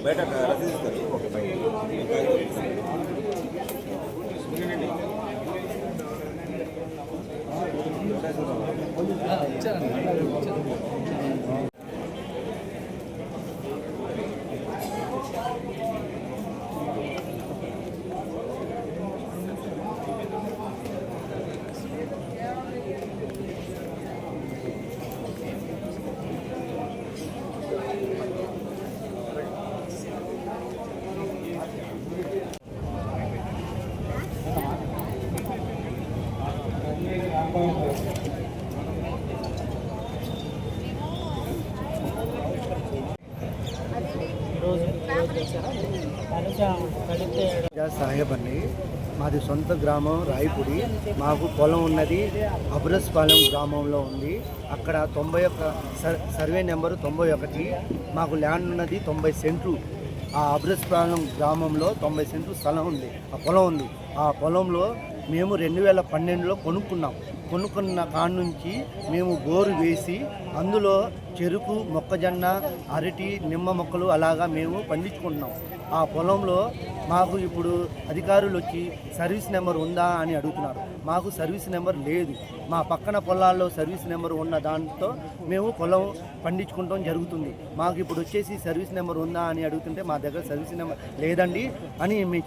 బయట రసీదు సాహెబ్ అండి, మాది సొంత గ్రామం రాయపూడి. మాకు పొలం ఉన్నది అబ్రస్పాలెం గ్రామంలో ఉంది. అక్కడ 91 సర్వే నెంబరు 91. మాకు ల్యాండ్ ఉన్నది 90 సెంట్లు. ఆ అబ్రస్పాలెం గ్రామంలో 90 సెంట్లు స్థలం ఉంది, ఆ పొలం ఉంది. ఆ పొలంలో మేము 2012లో కొనుక్కున్న కాడ నుంచి మేము బోరు వేసి అందులో చెరుకు, మొక్కజొన్న, అరటి, నిమ్మ మొక్కలు అలాగా మేము పండించుకుంటున్నాం. ఆ పొలంలో మాకు ఇప్పుడు అధికారులు వచ్చి సర్వీస్ నెంబర్ ఉందా అని అడుగుతున్నారు. మాకు సర్వీస్ నెంబర్ లేదు. మా పక్కన పొలాల్లో సర్వీస్ నెంబర్ ఉన్న దాంతో మేము పొలం పండించుకుంటాం జరుగుతుంది. మాకు ఇప్పుడు వచ్చేసి సర్వీస్ నెంబర్ ఉందా అని అడుగుతుంటే మా దగ్గర సర్వీస్ నెంబర్ లేదండి అని మేము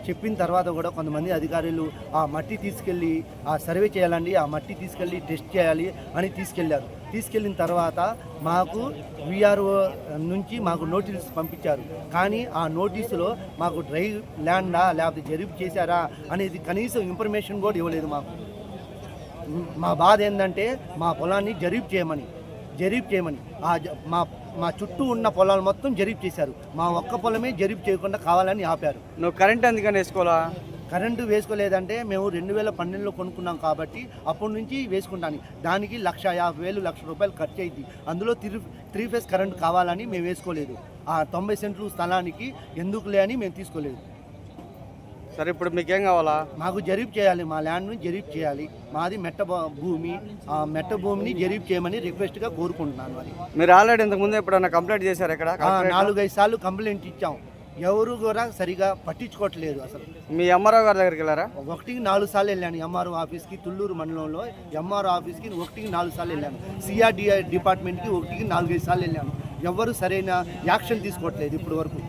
చెప్పిన తర్వాత కూడా కొంతమంది అధికారులు ఆ మట్టి తీసుకెళ్ళి ఆ సర్వే చేయాలండి, ఆ మట్టి తీసుకెళ్ళి టెస్ట్ చేయాలి అని తీసుకెళ్లారు. తీసుకెళ్ళిన తర్వాత మాకు విఆర్ఓ నుంచి మాకు నోటీస్ పంపించారు. కానీ ఆ నోటీసులో మాకు డ్రై ల్యాండా లేకపోతే జరీఫ్ చేశారా అనేది కనీసం ఇన్ఫర్మేషన్ కూడా ఇవ్వలేదు మాకు. మా బాధ ఏంటంటే మా పొలాన్ని జరీఫ్ చేయమని మా చుట్టూ ఉన్న పొలాలు మొత్తం జరీఫ్ చేశారు. మా ఒక్క పొలమే జరీఫ్ చేయకుండా కావాలని ఆపారు. నువ్వు కరెంట్ ఎందుకని వేసుకోవాలా? కరెంటు వేసుకోలేదంటే మేము 2012లో కొనుక్కున్నాం కాబట్టి అప్పటి నుంచి వేసుకుంటాను. దానికి 1,50,000 1,00,000 ఖర్చు అయింది. అందులో 3 ఫేజ్ కరెంట్ కావాలని మేము వేసుకోలేదు. ఆ 90 సెంట్లు స్థలానికి ఎందుకులే అని మేము తీసుకోలేదు. సరే, ఇప్పుడు మీకేం కావాలా? మాకు జరీఫ్ చేయాలి, మా ల్యాండ్ని జరీఫ్ చేయాలి. మాది మెట్ట భూమి, ఆ మెట్ట భూమిని జరీఫ్ చేయమని రిక్వెస్ట్గా కోరుకుంటున్నాను. మరి మీరు ఆల్రెడీ ఇంతకుముందు ఎప్పుడన్నా కంప్లైంట్ చేశారు? ఇక్కడ 4-5 సార్లు కంప్లైంట్ ఇచ్చాం. ఎవరు కూడా సరిగా పట్టించుకోవట్లేదు. అసలు మీ ఎంఆర్ఓ గారి దగ్గరికి వెళ్ళారా? 1-4 సార్లు వెళ్ళాను. ఎంఆర్ఓ ఆఫీస్కి, తుళ్ళూరు మండలంలో ఎంఆర్ఓ ఆఫీస్కి 1-4 సార్లు వెళ్ళాను. సిఆర్డిఐ డిపార్ట్మెంట్కి 1-4-5 సార్లు వెళ్ళాను. ఎవరు సరైన యాక్షన్ తీసుకోవట్లేదు ఇప్పటి వరకు.